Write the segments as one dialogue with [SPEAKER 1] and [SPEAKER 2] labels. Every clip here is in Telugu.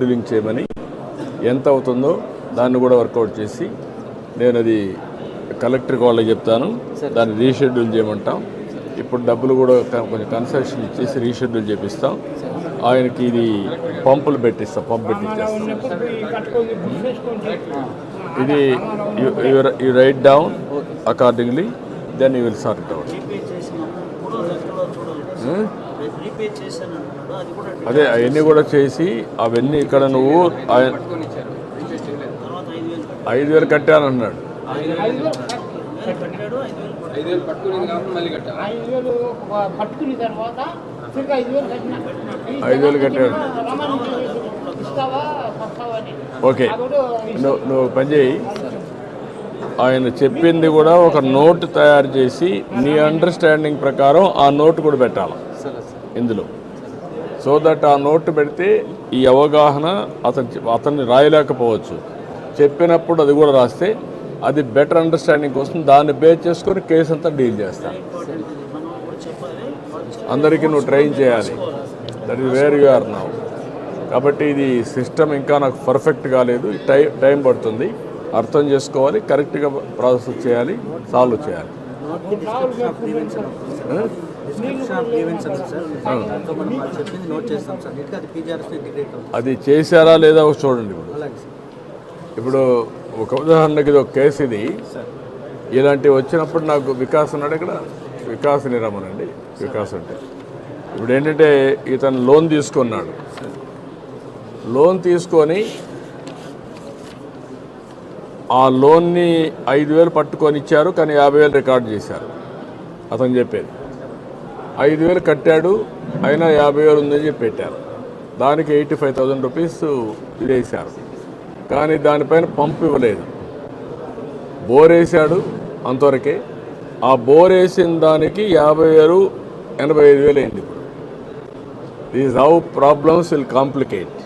[SPEAKER 1] షెడ్యూలింగ్ చేయమని ఎంత అవుతుందో దాన్ని కూడా వర్కౌట్ చేసి నేను అది కలెక్టర్కి వాళ్ళకి చెప్తాను. దాన్ని రీషెడ్యూల్ చేయమంటాం. ఇప్పుడు డబ్బులు కూడా కొంచెం కన్సెషన్ ఇచ్చేసి రీషెడ్యూల్ చేపిస్తాం. ఆయనకి ఇది పంపులు పెట్టిస్తాం, పంపు పెట్టించేస్తాం. ఇది you write down accordingly, then you will sort it out. అదే అవన్నీ కూడా చేసి అవన్నీ ఇక్కడ నువ్వు 5,000 కట్టానన్నాడు. 5,000 కట్టాడు. ఓకే, నువ్వు పని చేయి. ఆయన చెప్పింది కూడా ఒక నోట్ తయారు చేసి నీ అండర్స్టాండింగ్ ప్రకారం ఆ నోట్ కూడా పెట్టాలి ఇందులో. సో దట్ ఆ నోటు పెడితే ఈ అవగాహన అతన్ని రాయలేకపోవచ్చు, చెప్పినప్పుడు అది కూడా రాస్తే అది బెటర్ అండర్స్టాండింగ్ కోసం దాన్ని బేస్ చేసుకొని కేసు అంతా డీల్ చేస్తాను. అందరికీ నువ్వు ట్రైన్ చేయాలి. That is where you are now. కాబట్టి ఇది సిస్టమ్ ఇంకా నాకు పర్ఫెక్ట్ కాలేదు, టైం పడుతుంది. అర్థం చేసుకోవాలి, కరెక్ట్గా ప్రాసెస్ చేయాలి, సాల్వ్ చేయాలి. అది చేశారా లేదా చూడండి. ఇప్పుడు ఒక ఉదాహరణకి ఇది ఒక కేసు, ఇది ఇలాంటివి వచ్చినప్పుడు నాకు వికాస్ ఉన్నాడు ఇక్కడ, వికాస్ని రమ్మనండి. వికాస్ అంటే ఇప్పుడు ఏంటంటే ఇతను లోన్ తీసుకున్నాడు. లోన్ తీసుకొని ఆ లోన్ని 5,000 పట్టుకొని ఇచ్చారు, కానీ 50,000 రికార్డు చేశారు. అతను చెప్పేది 5,000 కట్టాడు, అయినా 50,000 ఉందని చెప్పి పెట్టారు. దానికి 85,000 రూపీస్ వేశారు, కానీ దానిపైన పంపు ఇవ్వలేదు. బోర్ వేసాడు అంతవరకే. ఆ బోర్ వేసిన దానికి 50,000 85,000 అయింది. ఇప్పుడు these how problems will complicate.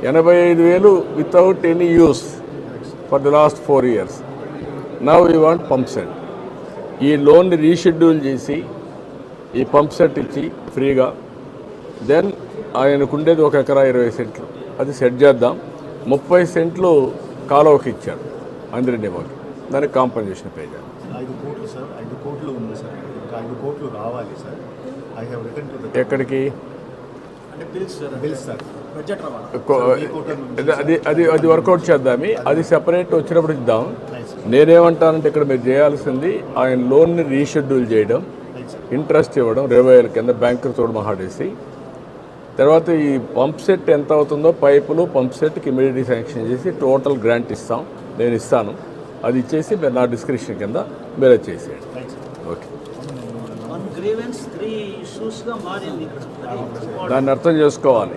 [SPEAKER 1] 85,000 without any use for the last 4 years. Now you want pump set. ఈ లోన్ని రీషెడ్యూల్ చేసి ఈ పంప్ సెట్ ఇచ్చి ఫ్రీగా, దెన్ ఆయనకు ఉండేది 1 ఎకరా 20 సెంట్లు, అది సెట్ చేద్దాం. 30 సెంట్లు కాలువకి ఇచ్చాడు అందిరెడ్డి బాబు, దానికి కాంపన్సేషన్ పే చేయాలి.
[SPEAKER 2] 5 కోట్లు సార్, 5 కోట్లు ఉంది సార్, ఇంకా 5 కోట్లు రావాలి sir. I have written to the
[SPEAKER 1] ఎక్కడికి
[SPEAKER 2] బిల్స్ సార్,
[SPEAKER 1] అది వర్కౌట్ చేద్దామి. అది సెపరేట్ వచ్చినప్పుడు ఇద్దాం. నేనేమంటానంటే ఇక్కడ మీరు చేయాల్సింది ఆయన లోన్ని రీషెడ్యూల్ చేయడం, ఇంట్రెస్ట్ ఇవ్వడం 20,000 కింద బ్యాంకు తోడు మహాడేసి, తర్వాత ఈ పంప్ సెట్ ఎంత అవుతుందో పైపులు పంప్ సెట్కి ఇమీడియట్లీ శాంక్షన్ చేసి టోటల్ గ్రాంట్ ఇస్తాం. నేను ఇస్తాను. అది ఇచ్చేసి మీరు నా డిస్క్రిప్షన్ కింద మీరు అది చేసేయండి. ఓకే, దాన్ని అర్థం చేసుకోవాలి.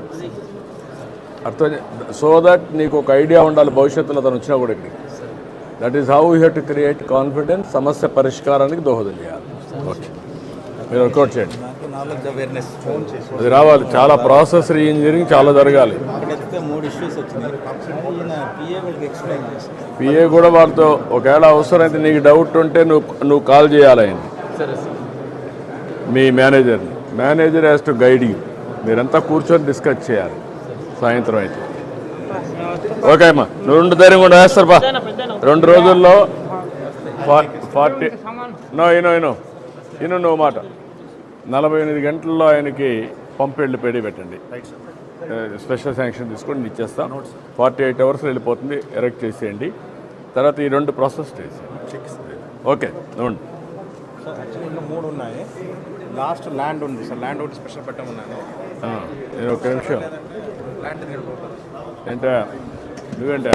[SPEAKER 1] సో దట్ నీకు ఒక ఐడియా ఉండాలి భవిష్యత్తులో అతను వచ్చినా కూడా ఇక్కడికి. That is how you have to create confidence. సమస్య పరిష్కారానికి దోహదం చేయాలి. ఓకే, మీరు వర్కౌట్ చేయండి. అది రావాలి. చాలా ప్రాసెస్ రీఇంజనీరింగ్ చాలా జరగాలి. పిఏ కూడా వాళ్ళతో ఒకవేళ అవసరమైతే నీకు డౌట్ ఉంటే నువ్వు కాల్ చేయాలి ఆయన, మీ మేనేజర్ని. Manager has to guide you. మీరంతా కూర్చొని డిస్కస్ చేయాలి సాయంత్రం అయితే. ఓకే అమ్మా, నువ్వు 2 ధైర్యం కూడా వేస్తారు బా. 2 రోజుల్లో 40 నువ్వు మాట 48 గంటల్లో ఆయనకి పంపు వెళ్ళి పెడి పెట్టండి. స్పెషల్ శాంక్షన్ తీసుకొని ఇచ్చేస్తాం. 48 hours వెళ్ళిపోతుంది. ఎరెక్ట్ చేసేయండి. తర్వాత ఈ 2 ప్రాసెస్ చేసేయండి. ఓకే, నువ్వు
[SPEAKER 2] ఇంకా 3 ఉన్నాయి. లాస్ట్ ల్యాండ్ ఉంది సార్, ల్యాండ్ ఒకటి స్పెషల్ పెట్టమన్నాను.
[SPEAKER 1] నేను ఒక నిమిషం. ఏంటా నువ్వేంటా